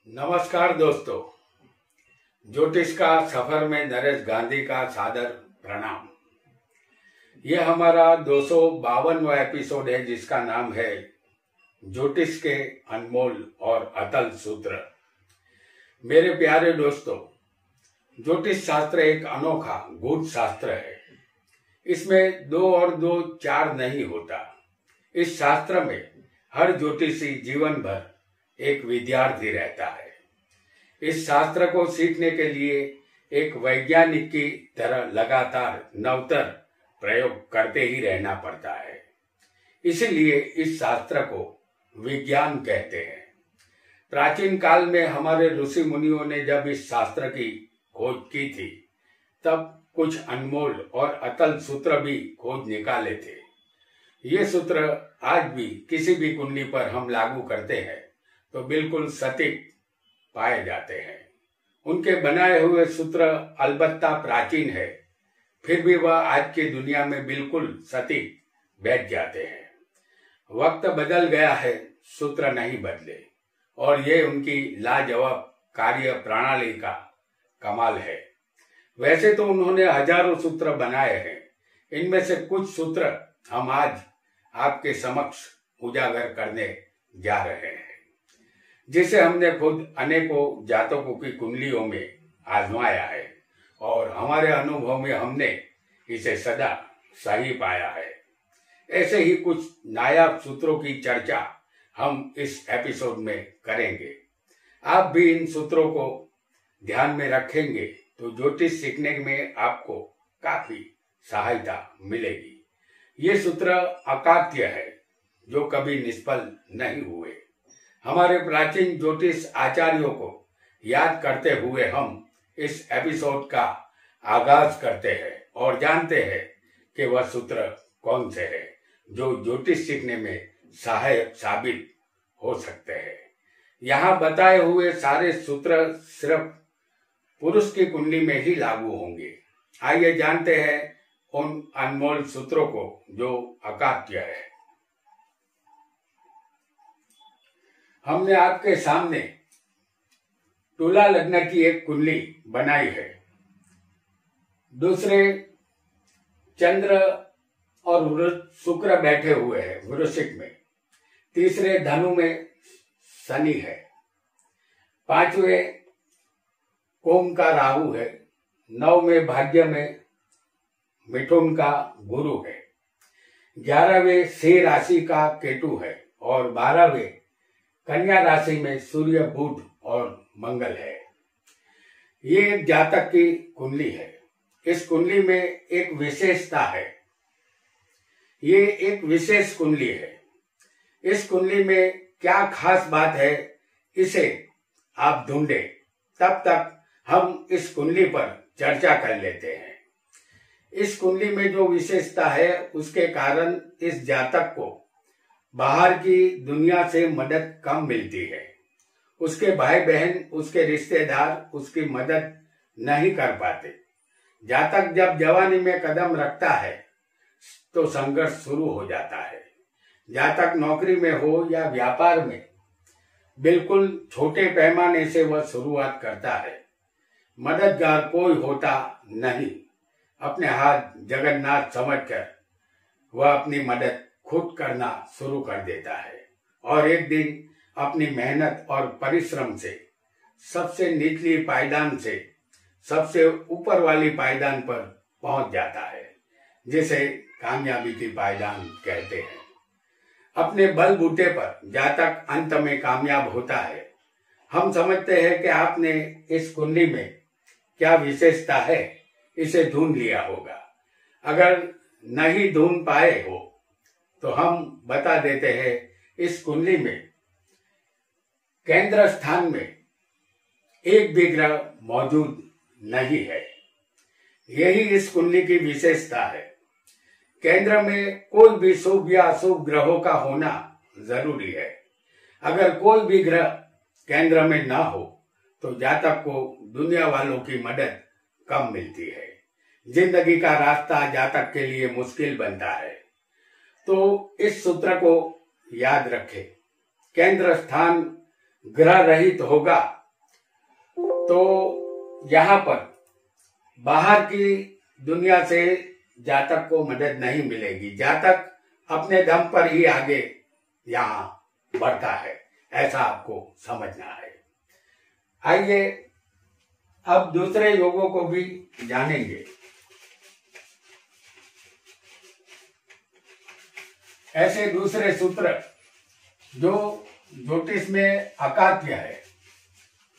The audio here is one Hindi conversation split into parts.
नमस्कार दोस्तों, ज्योतिष का सफर में नरेश गांधी का सादर प्रणाम। यह हमारा 252वां एपिसोड है जिसका नाम है ज्योतिष के अनमोल और अतल सूत्र। मेरे प्यारे दोस्तों, ज्योतिष शास्त्र एक अनोखा गूढ़ शास्त्र है। इसमें 2 और 2 4 नहीं होता। इस शास्त्र में हर ज्योतिषी जीवन भर एक विद्यार्थी रहता है। इस शास्त्र को सीखने के लिए एक वैज्ञानिक की तरह लगातार नवतर प्रयोग करते ही रहना पड़ता है। इसीलिए इस शास्त्र को विज्ञान कहते हैं। प्राचीन काल में हमारे ऋषि मुनियों ने जब इस शास्त्र की खोज की थी, तब कुछ अनमोल और अतल सूत्र भी खोज निकाले थे। ये सूत्र आज भी किसी भी कुंडली पर हम लागू करते हैं तो बिल्कुल सटीक पाए जाते हैं। उनके बनाए हुए सूत्र अलबत्ता प्राचीन है, फिर भी वह आज की दुनिया में बिल्कुल सटीक बैठ जाते हैं। वक्त बदल गया है, सूत्र नहीं बदले, और ये उनकी लाजवाब कार्य प्रणाली का कमाल है। वैसे तो उन्होंने हजारों सूत्र बनाए हैं। इनमें से कुछ सूत्र हम आज आपके समक्ष उजागर करने जा रहे हैं, जिसे हमने खुद अनेकों जातकों की कुंडलियों में आजमाया है और हमारे अनुभव में हमने इसे सदा सही पाया है। ऐसे ही कुछ नायाब सूत्रों की चर्चा हम इस एपिसोड में करेंगे। आप भी इन सूत्रों को ध्यान में रखेंगे तो ज्योतिष सीखने में आपको काफी सहायता मिलेगी। ये सूत्र अकाट्य है, जो कभी निष्फल नहीं हुए। हमारे प्राचीन ज्योतिष आचार्यों को याद करते हुए हम इस एपिसोड का आगाज करते हैं और जानते हैं कि वह सूत्र कौन से हैं जो ज्योतिष सीखने में सहायक साबित हो सकते हैं। यहाँ बताए हुए सारे सूत्र सिर्फ पुरुष की कुंडली में ही लागू होंगे। आइए जानते हैं उन अनमोल सूत्रों को जो अकाट्य है। हमने आपके सामने तुला लग्न की एक कुंडली बनाई है। दूसरे चंद्र और शुक्र बैठे हुए हैं वृश्चिक में। तीसरे धनु में शनि है। 5वें कुंभ का राहु है। 9वें भाग्य में मिथुन का गुरु है। 11वें सिंह राशि का केतु है और 12वें कन्या राशि में सूर्य, बुध और मंगल है। ये एक जातक की कुंडली है। इस कुंडली में एक विशेषता है। ये एक विशेष कुंडली है। इस कुंडली में क्या खास बात है, इसे आप ढूंढे, तब तक हम इस कुंडली पर चर्चा कर लेते हैं। इस कुंडली में जो विशेषता है, उसके कारण इस जातक को बाहर की दुनिया से मदद कम मिलती है। उसके भाई बहन, उसके रिश्तेदार उसकी मदद नहीं कर पाते। जातक जब जवानी में कदम रखता है तो संघर्ष शुरू हो जाता है। जातक नौकरी में हो या व्यापार में, बिल्कुल छोटे पैमाने से वह शुरुआत करता है। मददगार कोई होता नहीं। अपने हाथ जगन्नाथ समझकर वह अपनी मदद खुद करना शुरू कर देता है और एक दिन अपनी मेहनत और परिश्रम से सबसे निचली पायदान से सबसे ऊपर वाली पायदान पर पहुंच जाता है, जिसे कामयाबी की पायदान कहते हैं। अपने बलबूते पर जातक अंत में कामयाब होता है। हम समझते हैं कि आपने इस कुंडली में क्या विशेषता है, इसे ढूंढ लिया होगा। अगर नहीं ढूंढ पाए हो तो हम बता देते हैं। इस कुंडली में केंद्र स्थान में एक भी ग्रह मौजूद नहीं है। यही इस कुंडली की विशेषता है। केंद्र में कोई भी शुभ या अशुभ ग्रहों का होना जरूरी है। अगर कोई भी ग्रह केंद्र में ना हो तो जातक को दुनिया वालों की मदद कम मिलती है। जिंदगी का रास्ता जातक के लिए मुश्किल बनता है। तो इस सूत्र को याद रखें। केंद्र स्थान ग्रह रहित होगा तो यहाँ पर बाहर की दुनिया से जातक को मदद नहीं मिलेगी। जातक अपने दम पर ही आगे यहाँ बढ़ता है, ऐसा आपको समझना है। आइए अब दूसरे योगों को भी जानेंगे। ऐसे दूसरे सूत्र जो ज्योतिष में अकाट्य है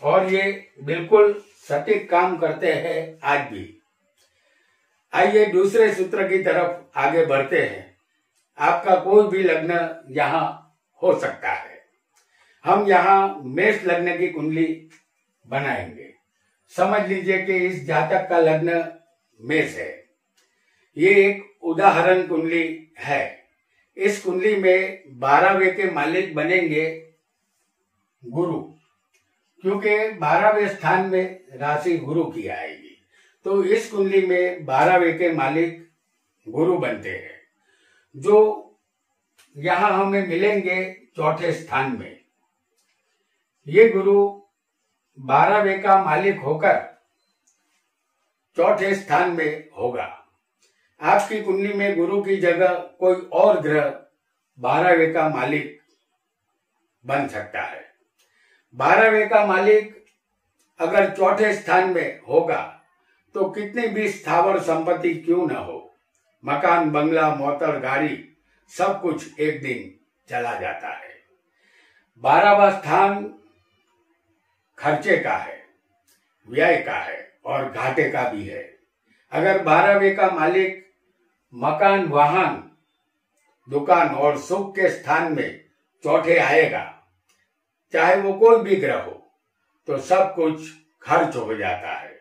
और ये बिल्कुल सटीक काम करते हैं आज भी। आइए दूसरे सूत्र की तरफ आगे बढ़ते हैं। आपका कोई भी लग्न यहाँ हो सकता है। हम यहाँ मेष लग्न की कुंडली बनाएंगे। समझ लीजिए कि इस जातक का लग्न मेष है। ये एक उदाहरण कुंडली है। इस कुंडली में 12वें के मालिक बनेंगे गुरु, क्योंकि 12वें स्थान में राशि गुरु की आएगी। तो इस कुंडली में 12वें के मालिक गुरु बनते हैं, जो यहाँ हमें मिलेंगे चौथे स्थान में। ये गुरु 12वें का मालिक होकर चौथे स्थान में होगा। आपकी कुंडली में गुरु की जगह कोई और ग्रह 12वें का मालिक बन सकता है। 12वें का मालिक अगर चौथे स्थान में होगा तो कितनी भी स्थावर संपत्ति क्यों न हो, मकान, बंगला, मोटर, गाड़ी, सब कुछ एक दिन चला जाता है। 12वां स्थान खर्चे का है, व्यय का है और घाटे का भी है। अगर 12वें का मालिक मकान, वाहन, दुकान और सुख के स्थान में चौथे आएगा, चाहे वो कोई भी ग्रह हो, तो सब कुछ खर्च हो जाता है।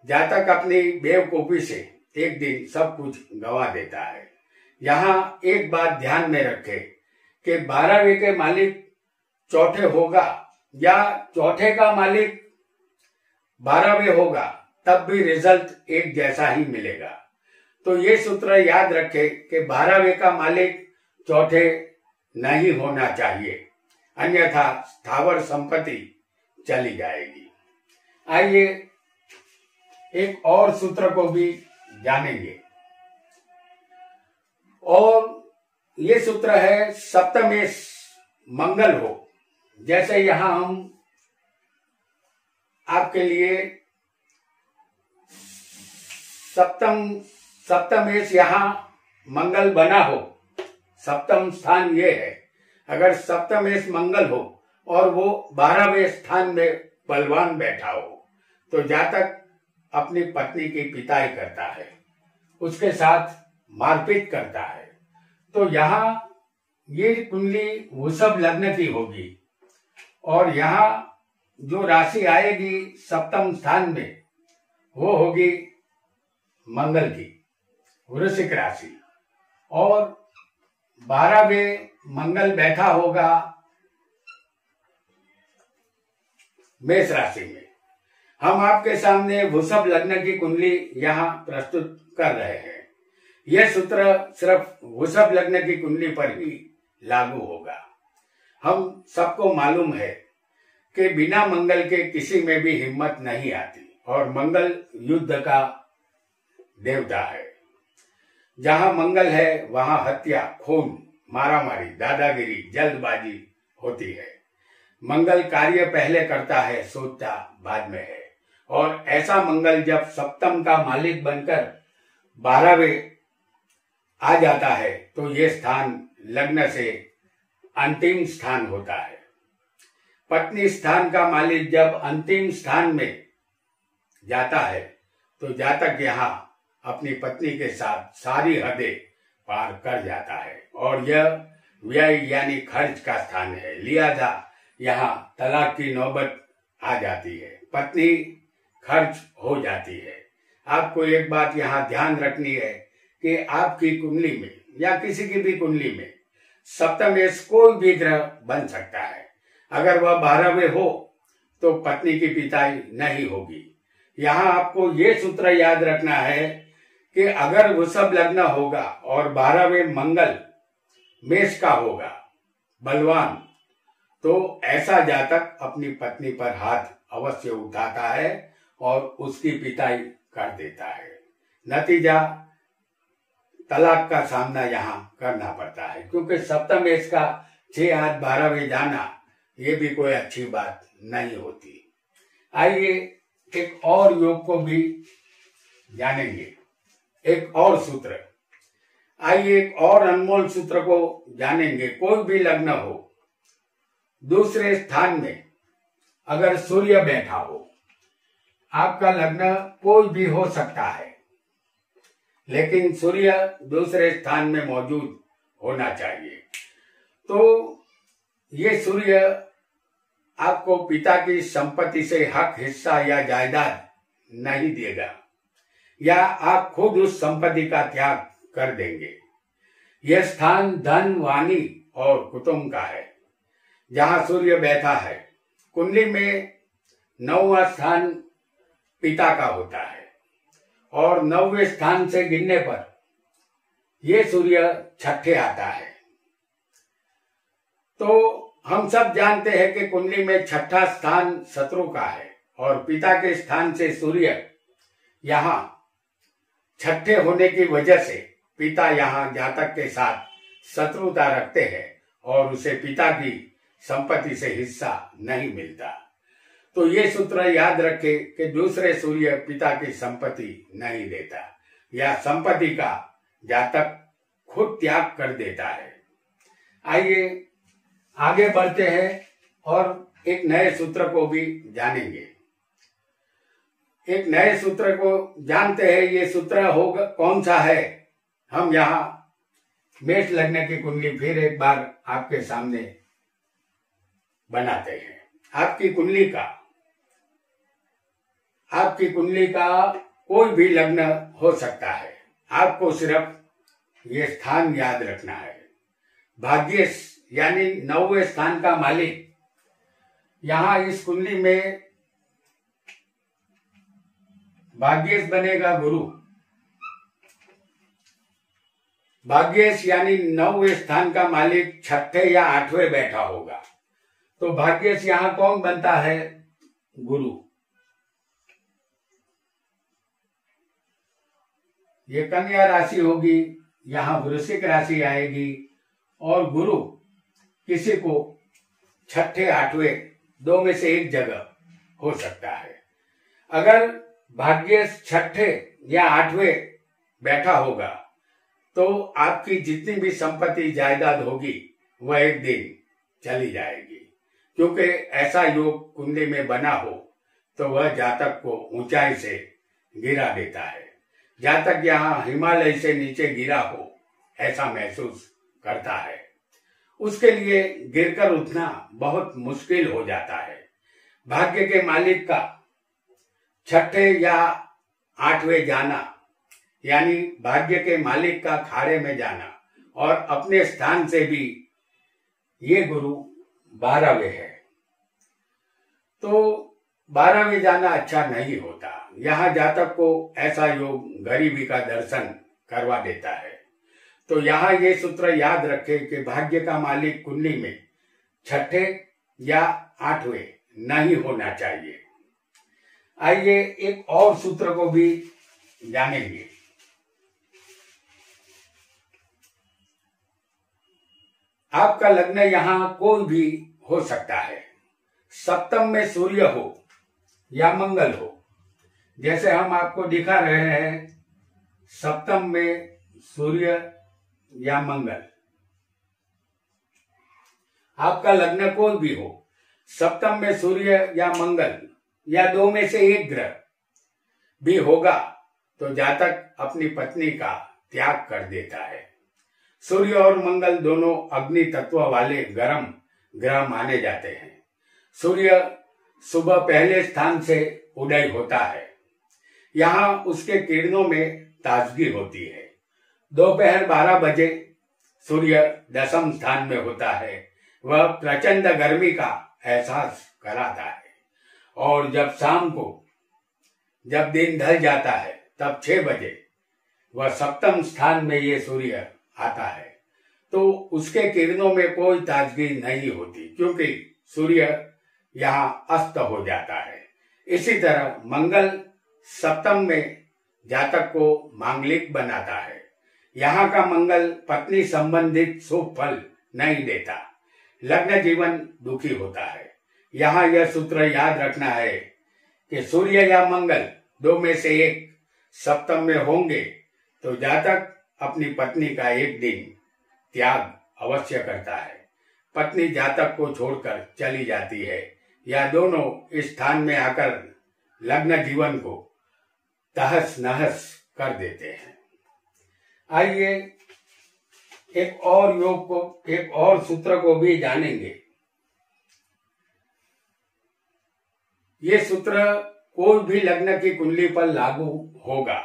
जातक अपनी बेवकूफी से एक दिन सब कुछ गंवा देता है। यहाँ एक बात ध्यान में रखें कि 12वें के मालिक चौथे होगा या चौथे का मालिक 12वें होगा, तब भी रिजल्ट एक जैसा ही मिलेगा। तो ये सूत्र याद रखें कि 12वें का मालिक चौथे नहीं होना चाहिए, अन्यथा स्थावर संपत्ति चली जाएगी। आइए एक और सूत्र को भी जानेंगे, और ये सूत्र है सप्तमेश मंगल हो। जैसे यहां हम आपके लिए सप्तमेश यहां मंगल बना हो, सप्तम स्थान ये है। अगर सप्तमेश मंगल हो और वो 12वें स्थान में बलवान बैठा हो, तो जातक अपनी पत्नी की पिटाई करता है, उसके साथ मारपीट करता है। तो यहाँ ये कुंडली वृषभ लग्न की होगी और यहाँ जो राशि आएगी सप्तम स्थान में वो होगी मंगल की, वृश्चिक राशि, और 12वें मंगल बैठा होगा मेष राशि में। हम आपके सामने वृषभ लग्न की कुंडली यहाँ प्रस्तुत कर रहे हैं। यह सूत्र सिर्फ वृषभ लग्न की कुंडली पर ही लागू होगा। हम सबको मालूम है कि बिना मंगल के किसी में भी हिम्मत नहीं आती, और मंगल युद्ध का देवता है। जहां मंगल है वहां हत्या, खून, मारामारी, दादागिरी, जल्दबाजी होती है। मंगल कार्य पहले करता है, सोचता बाद में है। और ऐसा मंगल जब सप्तम का मालिक बनकर 12वें आ जाता है तो ये स्थान लग्न से अंतिम स्थान होता है। पत्नी स्थान का मालिक जब अंतिम स्थान में जाता है तो जातक यहाँ अपनी पत्नी के साथ सारी हदें पार कर जाता है, और यह व्यय यानी खर्च का स्थान है। लिहाजा यहाँ तलाक की नौबत आ जाती है, पत्नी खर्च हो जाती है। आपको एक बात यहाँ ध्यान रखनी है कि आपकी कुंडली में या किसी की भी कुंडली में सप्तमेश कोई भी ग्रह बन सकता है। अगर वह 12वें हो तो पत्नी की पिटाई नहीं होगी। यहाँ आपको ये सूत्र याद रखना है कि अगर वृषभ लग्न होगा और 12वें मंगल मेष का होगा, बलवान, तो ऐसा जातक अपनी पत्नी पर हाथ अवश्य उठाता है और उसकी पिटाई कर देता है। नतीजा तलाक का सामना यहाँ करना पड़ता है, क्योंकि सप्तम इसका 6 हाथ 12वें जाना ये भी कोई अच्छी बात नहीं होती। आइए एक और योग को भी जानेंगे, एक और सूत्र। आइए एक और अनमोल सूत्र को जानेंगे। कोई भी लग्न हो, दूसरे स्थान में अगर सूर्य बैठा हो, आपका लग्न कोई भी हो सकता है, लेकिन सूर्य दूसरे स्थान में मौजूद होना चाहिए। तो ये सूर्य आपको पिता की संपत्ति से हक, हिस्सा या जायदाद नहीं देगा, या आप खुद उस संपत्ति का त्याग कर देंगे। यह स्थान धन, वाणी और कुटुंब का है। जहां सूर्य बैठा है, कुंडली में 9वां स्थान पिता का होता है, और 9वें स्थान से गिनने पर यह सूर्य 6ठे आता है। तो हम सब जानते हैं कि कुंडली में 6ठा स्थान शत्रु का है, और पिता के स्थान से सूर्य यहाँ 6ठे होने की वजह से पिता यहाँ जातक के साथ शत्रुता रखते हैं और उसे पिता की संपत्ति से हिस्सा नहीं मिलता। तो ये सूत्र याद रखे कि दूसरे सूर्य पिता की संपत्ति नहीं देता, या संपत्ति का जातक खुद त्याग कर देता है। आइए आगे बढ़ते हैं और एक नए सूत्र को भी जानेंगे। एक नए सूत्र को जानते हैं। ये सूत्र होगा कौन सा है, हम यहाँ मेष लग्न की कुंडली फिर एक बार आपके सामने बनाते हैं। आपकी कुंडली का कोई भी लग्न हो सकता है, आपको सिर्फ ये स्थान याद रखना है। भाग्येश यानी 9वें स्थान का मालिक, यहाँ इस कुंडली में भाग्येश बनेगा गुरु। भाग्येश यानी 9वें स्थान का मालिक 6ठे या 8वें बैठा होगा, तो भाग्येश यहाँ कौन बनता है? गुरु। ये कन्या राशि होगी, यहाँ वृश्चिक राशि आएगी, और गुरु किसी को 6ठे 8वें 2 में से एक जगह हो सकता है। अगर भाग्येश 6ठे या 8वें बैठा होगा तो आपकी जितनी भी संपत्ति जायदाद होगी वह एक दिन चली जाएगी, क्योंकि ऐसा योग कुंडली में बना हो तो वह जातक को ऊंचाई से गिरा देता है। जातक यहाँ हिमालय से नीचे गिरा हो ऐसा महसूस करता है। उसके लिए गिरकर उठना बहुत मुश्किल हो जाता है। भाग्य के मालिक का 6ठे या 8वें जाना, यानी भाग्य के मालिक का खाड़े में जाना, और अपने स्थान से भी ये गुरु 12वें है, तो 12वें जाना अच्छा नहीं होता। यहाँ जातक को ऐसा योग गरीबी का दर्शन करवा देता है। तो यहाँ ये सूत्र याद रखे कि भाग्य का मालिक कुंडली में 6ठे या 8वें नहीं होना चाहिए। आइए एक और सूत्र को भी जानेंगे। आपका लग्न यहाँ कोई भी हो सकता है। सप्तम में सूर्य हो या मंगल हो, जैसे हम आपको दिखा रहे हैं, सप्तम में सूर्य या मंगल। आपका लग्न कोई भी हो, सप्तम में सूर्य या मंगल या 2 में से एक ग्रह भी होगा तो जातक अपनी पत्नी का त्याग कर देता है। सूर्य और मंगल दोनों अग्नि तत्व वाले गर्म ग्रह माने जाते हैं। सूर्य सुबह पहले स्थान से उदय होता है, यहाँ उसके किरणों में ताजगी होती है। दोपहर 12 बजे सूर्य 10वें स्थान में होता है, वह प्रचंड गर्मी का एहसास कराता है। और जब शाम को जब दिन ढल जाता है तब 6 बजे वह 7वें स्थान में ये सूर्य आता है। तो उसके किरणों में कोई ताजगी नहीं होती, क्योंकि सूर्य यहाँ अस्त हो जाता है। इसी तरह मंगल सप्तम में जातक को मांगलिक बनाता है। यहाँ का मंगल पत्नी संबंधित शुभ फल नहीं देता, लग्न जीवन दुखी होता है। यहाँ यह सूत्र याद रखना है कि सूर्य या मंगल दो में से एक सप्तम में होंगे तो जातक अपनी पत्नी का एक दिन त्याग अवश्य करता है। पत्नी जातक को छोड़कर चली जाती है या दोनों इस स्थान में आकर लग्न जीवन को तहस नहस कर देते हैं। आइए एक और सूत्र को भी जानेंगे। ये सूत्र कोई भी लग्न की कुंडली पर लागू होगा।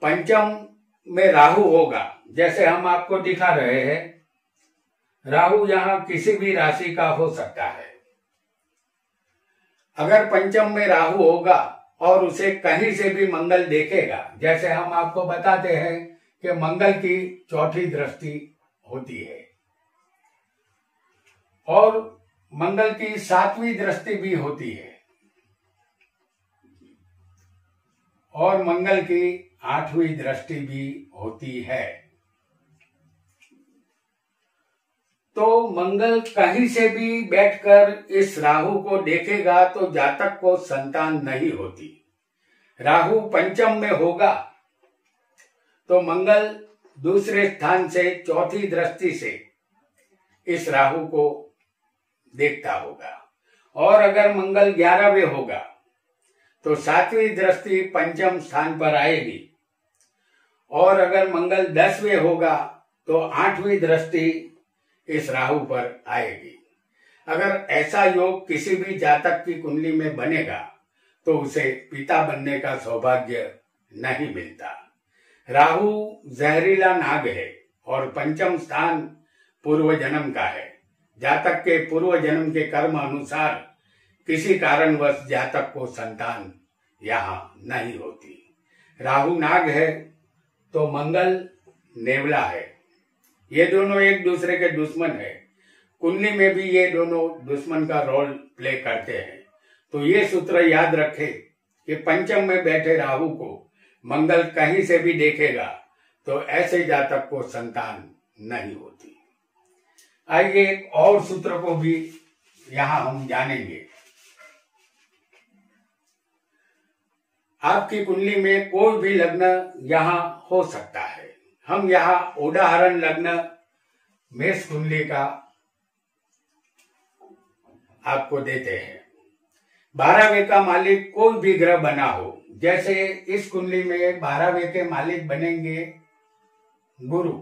पंचम में राहु होगा, जैसे हम आपको दिखा रहे हैं। राहु यहाँ किसी भी राशि का हो सकता है। अगर पंचम में राहु होगा और उसे कहीं से भी मंगल देखेगा, जैसे हम आपको बताते हैं कि मंगल की चौथी दृष्टि होती है और मंगल की सातवीं दृष्टि भी होती है और मंगल की आठवीं दृष्टि भी होती है। तो मंगल कहीं से भी बैठकर इस राहु को देखेगा तो जातक को संतान नहीं होती। राहु पंचम में होगा तो मंगल दूसरे स्थान से चौथी दृष्टि से इस राहु को देखता होगा और अगर मंगल 11वें होगा तो सातवीं दृष्टि पंचम स्थान पर आएगी और अगर मंगल 10वें होगा तो आठवीं दृष्टि इस राहु पर आएगी। अगर ऐसा योग किसी भी जातक की कुंडली में बनेगा तो उसे पिता बनने का सौभाग्य नहीं मिलता। राहु जहरीला नाग है और पंचम स्थान पूर्व जन्म का है। जातक के पूर्व जन्म के कर्म अनुसार किसी कारणवश जातक को संतान यहाँ नहीं होती। राहु नाग है तो मंगल नेवला है। ये दोनों एक दूसरे के दुश्मन है। कुंडली में भी ये दोनों दुश्मन का रोल प्ले करते हैं। तो ये सूत्र याद रखे कि पंचम में बैठे राहु को मंगल कहीं से भी देखेगा तो ऐसे जातक को संतान नहीं होती। आइए एक और सूत्र को भी यहाँ हम जानेंगे। आपकी कुंडली में कोई भी लग्न यहाँ हो सकता है। हम यहाँ उदाहरण लग्न मेष कुंडली का आपको देते हैं। 12वें का मालिक कोई भी ग्रह बना हो, जैसे इस कुंडली में 12वें के मालिक बनेंगे गुरु,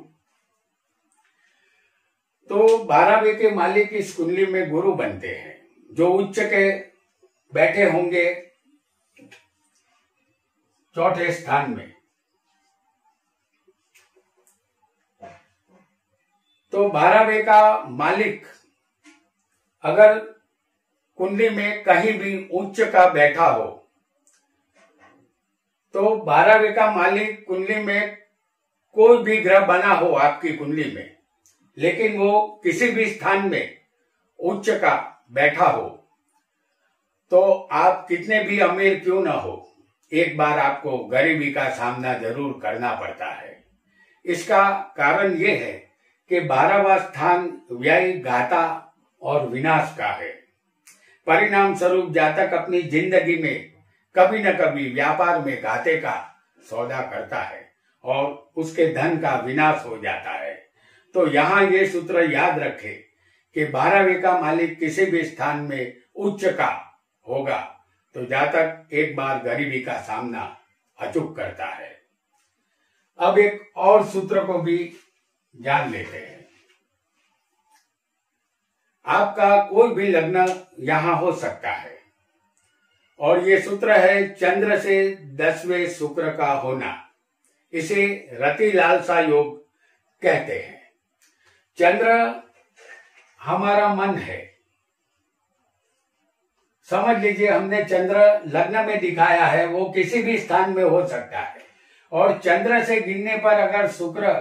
तो 12वें के मालिक इस कुंडली में गुरु बनते हैं, जो उच्च के बैठे होंगे चौथे स्थान में। तो 12वें का मालिक अगर कुंडली में कहीं भी उच्च का बैठा हो तो 12वें का मालिक कुंडली में कोई भी ग्रह बना हो आपकी कुंडली में, लेकिन वो किसी भी स्थान में उच्च का बैठा हो तो आप कितने भी अमीर क्यों ना हो, एक बार आपको गरीबी का सामना जरूर करना पड़ता है। इसका कारण यह है कि 12वां स्थान व्यय, घाटा और विनाश का है। परिणाम स्वरूप जातक अपनी जिंदगी में कभी न कभी व्यापार में घाटे का सौदा करता है और उसके धन का विनाश हो जाता है। तो यहाँ ये सूत्र याद रखे कि 12वें का मालिक किसी भी स्थान में उच्च का होगा तो जातक एक बार गरीबी का सामना अचूक करता है। अब एक और सूत्र को भी जान लेते हैं। आपका कोई भी लग्न यहां हो सकता है और ये सूत्र है चंद्र से 10वें शुक्र का होना। इसे रति लालसा योग कहते हैं। चंद्र हमारा मन है। समझ लीजिए हमने चंद्र लग्न में दिखाया है, वो किसी भी स्थान में हो सकता है और चंद्र से गिनने पर अगर शुक्र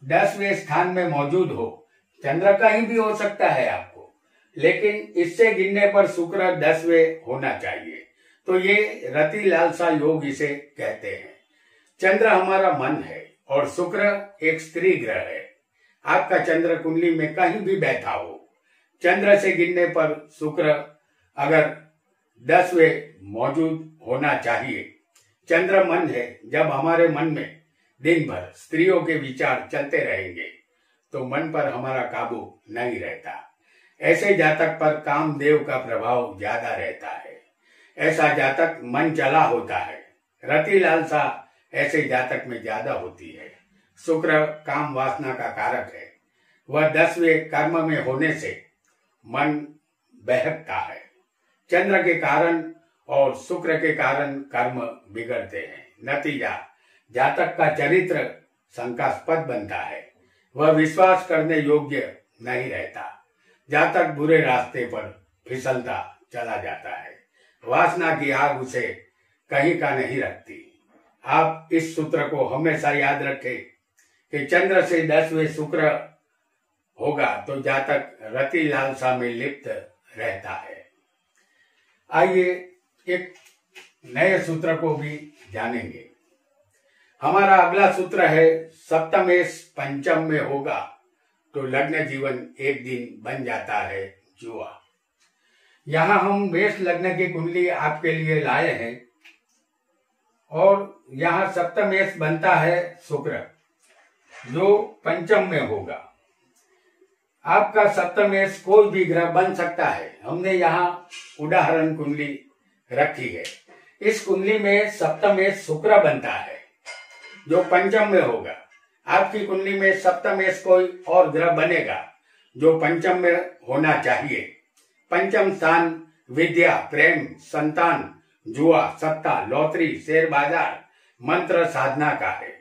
10वें स्थान में मौजूद हो, चंद्र कहीं भी हो सकता है आपको, लेकिन इससे गिनने पर शुक्र 10वें होना चाहिए। तो ये रति लालसा योग इसे कहते हैं। चंद्र हमारा मन है और शुक्र एक स्त्री ग्रह है। आपका चंद्र कुंडली में कहीं भी बैठा हो, चंद्र से गिनने पर शुक्र अगर 10वें मौजूद होना चाहिए। चंद्र मन है। जब हमारे मन में दिन भर स्त्रियों के विचार चलते रहेंगे तो मन पर हमारा काबू नहीं रहता। ऐसे जातक पर कामदेव का प्रभाव ज्यादा रहता है। ऐसा जातक मन चला होता है। रति लालसा ऐसे जातक में ज्यादा होती है। शुक्र काम वासना का कारक है। वह 10वें कर्म में होने से मन बहकता है। चंद्र के कारण और शुक्र के कारण कर्म बिगड़ते हैं। नतीजा जातक का चरित्र शंकास्पद बनता है। वह विश्वास करने योग्य नहीं रहता। जातक बुरे रास्ते पर फिसलता चला जाता है। वासना की आग उसे कहीं का नहीं रखती। आप इस सूत्र को हमेशा याद रखें कि चंद्र से 10वें शुक्र होगा तो जातक रति लालसा में लिप्त रहता है। आइए एक नए सूत्र को भी जानेंगे। हमारा अगला सूत्र है, सप्तमेश पंचम में होगा तो लग्न जीवन एक दिन बन जाता है जुआ। यहाँ हम मेष लग्न की कुंडली आपके लिए लाए हैं और यहाँ सप्तमेश बनता है शुक्र जो पंचम में होगा। आपका सप्तमेश कोई भी ग्रह बन सकता है। हमने यहाँ उदाहरण कुंडली रखी है। इस कुंडली में सप्तमेश शुक्र बनता है जो पंचम में होगा। आपकी कुंडली में सप्तमेश कोई और ग्रह बनेगा जो पंचम में होना चाहिए। पंचम स्थान विद्या, प्रेम, संतान, जुआ, सत्ता, लॉटरी, शेयर बाजार, मंत्र साधना का है।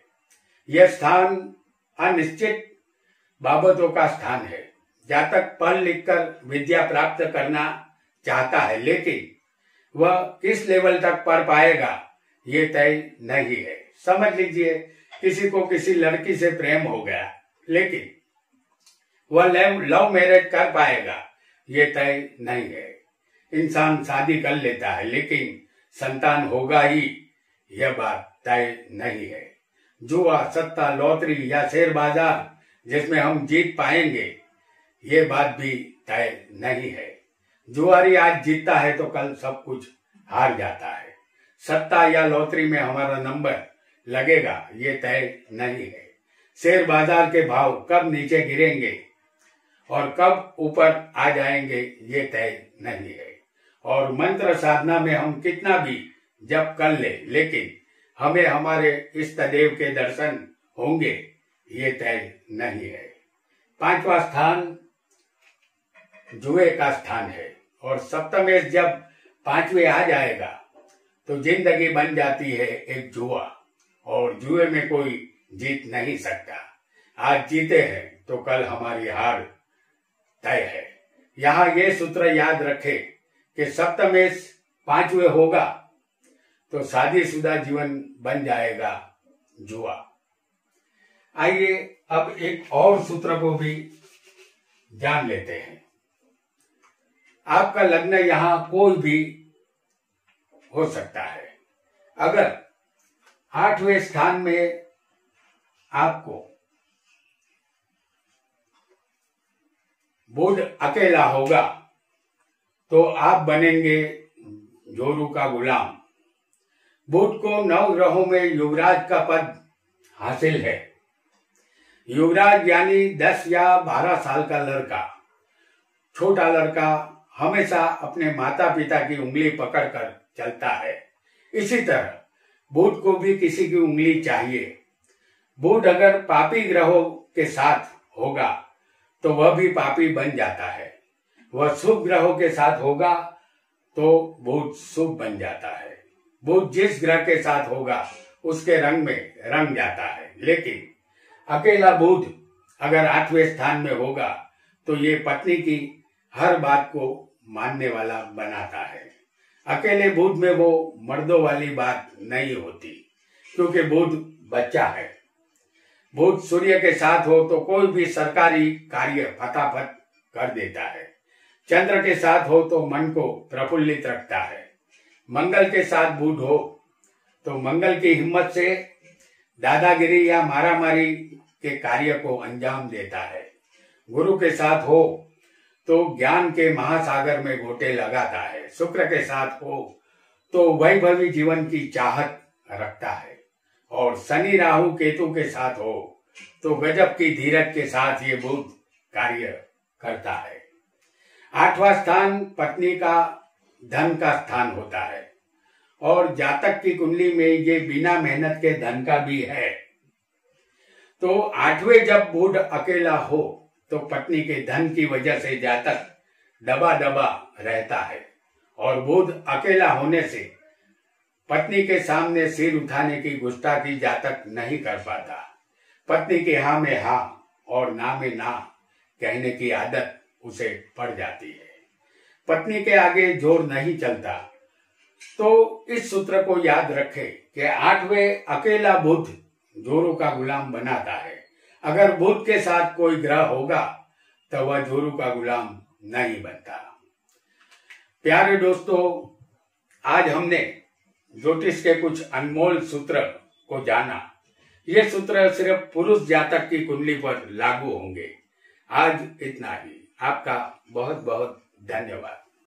यह स्थान अनिश्चित बाबतों का स्थान है। जातक पढ़ लिखकर विद्या प्राप्त करना चाहता है, लेकिन वह किस लेवल तक पढ़ पाएगा ये तय नहीं है। समझ लीजिए किसी को किसी लड़की से प्रेम हो गया, लेकिन वह लव मैरिज कर पाएगा ये तय नहीं है। इंसान शादी कर लेता है लेकिन संतान होगा ही यह बात तय नहीं है। जुआ, सत्ता, लॉटरी या शेयर बाजार जिसमें हम जीत पाएंगे ये बात भी तय नहीं है। जुआरी आज जीतता है तो कल सब कुछ हार जाता है। सत्ता या लॉटरी में हमारा नंबर लगेगा ये तय नहीं है। शेयर बाजार के भाव कब नीचे गिरेंगे और कब ऊपर आ जाएंगे ये तय नहीं है। और मंत्र साधना में हम कितना भी जप कर ले, लेकिन हमें हमारे इष्ट देव के दर्शन होंगे ये तय नहीं है। पांचवा स्थान जुए का स्थान है और सप्तमेश जब पांचवे आ जाएगा तो जिंदगी बन जाती है एक जुआ और जुए में कोई जीत नहीं सकता। आज जीते हैं तो कल हमारी हार तय है। यहाँ ये सूत्र याद रखे कि सप्तमेश पांचवे होगा तो शादीशुदा जीवन बन जाएगा जुआ। आइए अब एक और सूत्र को भी जान लेते हैं। आपका लग्न यहाँ कोई भी हो सकता है। अगर 8वें स्थान में आपको बुध अकेला होगा तो आप बनेंगे जोरू का गुलाम। बुध को 9 ग्रहों में युवराज का पद हासिल है। युवराज यानी 10 या 12 साल का लड़का। छोटा लड़का हमेशा अपने माता पिता की उंगली पकड़कर चलता है। इसी तरह बुध को भी किसी की उंगली चाहिए। बुध अगर पापी ग्रहों के साथ होगा तो वह भी पापी बन जाता है। वह शुभ ग्रहों के साथ होगा तो बुध शुभ बन जाता है। बुध जिस ग्रह के साथ होगा उसके रंग में रंग जाता है। लेकिन अकेला बुध अगर 8वें स्थान में होगा तो ये पत्नी की हर बात को मानने वाला बनाता है। अकेले बुध में वो मर्दों वाली बात नहीं होती क्योंकि बुध बच्चा है। बुध सूर्य के साथ हो तो कोई भी सरकारी कार्य फटाफट कर देता है। चंद्र के साथ हो तो मन को प्रफुल्लित रखता है। मंगल के साथ बुध हो तो मंगल की हिम्मत से दादागिरी या मारामारी के कार्य को अंजाम देता है। गुरु के साथ हो तो ज्ञान के महासागर में गोते लगाता है। शुक्र के साथ हो तो वैभवी जीवन की चाहत रखता है। और शनि राहु केतु के साथ हो तो गजब की धीरज के साथ ये बुध कार्य करता है। 8वां स्थान पत्नी का धन का स्थान होता है और जातक की कुंडली में ये बिना मेहनत के धन का भी है। तो 8वें जब बुध अकेला हो तो पत्नी के धन की वजह से जातक दबा दबा रहता है और बुध अकेला होने से पत्नी के सामने सिर उठाने की गुस्ताखी जातक नहीं कर पाता। पत्नी के हाँ में हाँ और ना में ना कहने की आदत उसे पड़ जाती है। पत्नी के आगे जोर नहीं चलता। तो इस सूत्र को याद रखें कि 8वें अकेला बुध जोरू का गुलाम बनाता है। अगर बुध के साथ कोई ग्रह होगा तो वह जोरू का गुलाम नहीं बनता। प्यारे दोस्तों, आज हमने ज्योतिष के कुछ अनमोल सूत्र को जाना। ये सूत्र सिर्फ पुरुष जातक की कुंडली पर लागू होंगे। आज इतना ही। आपका बहुत बहुत धन्यवाद।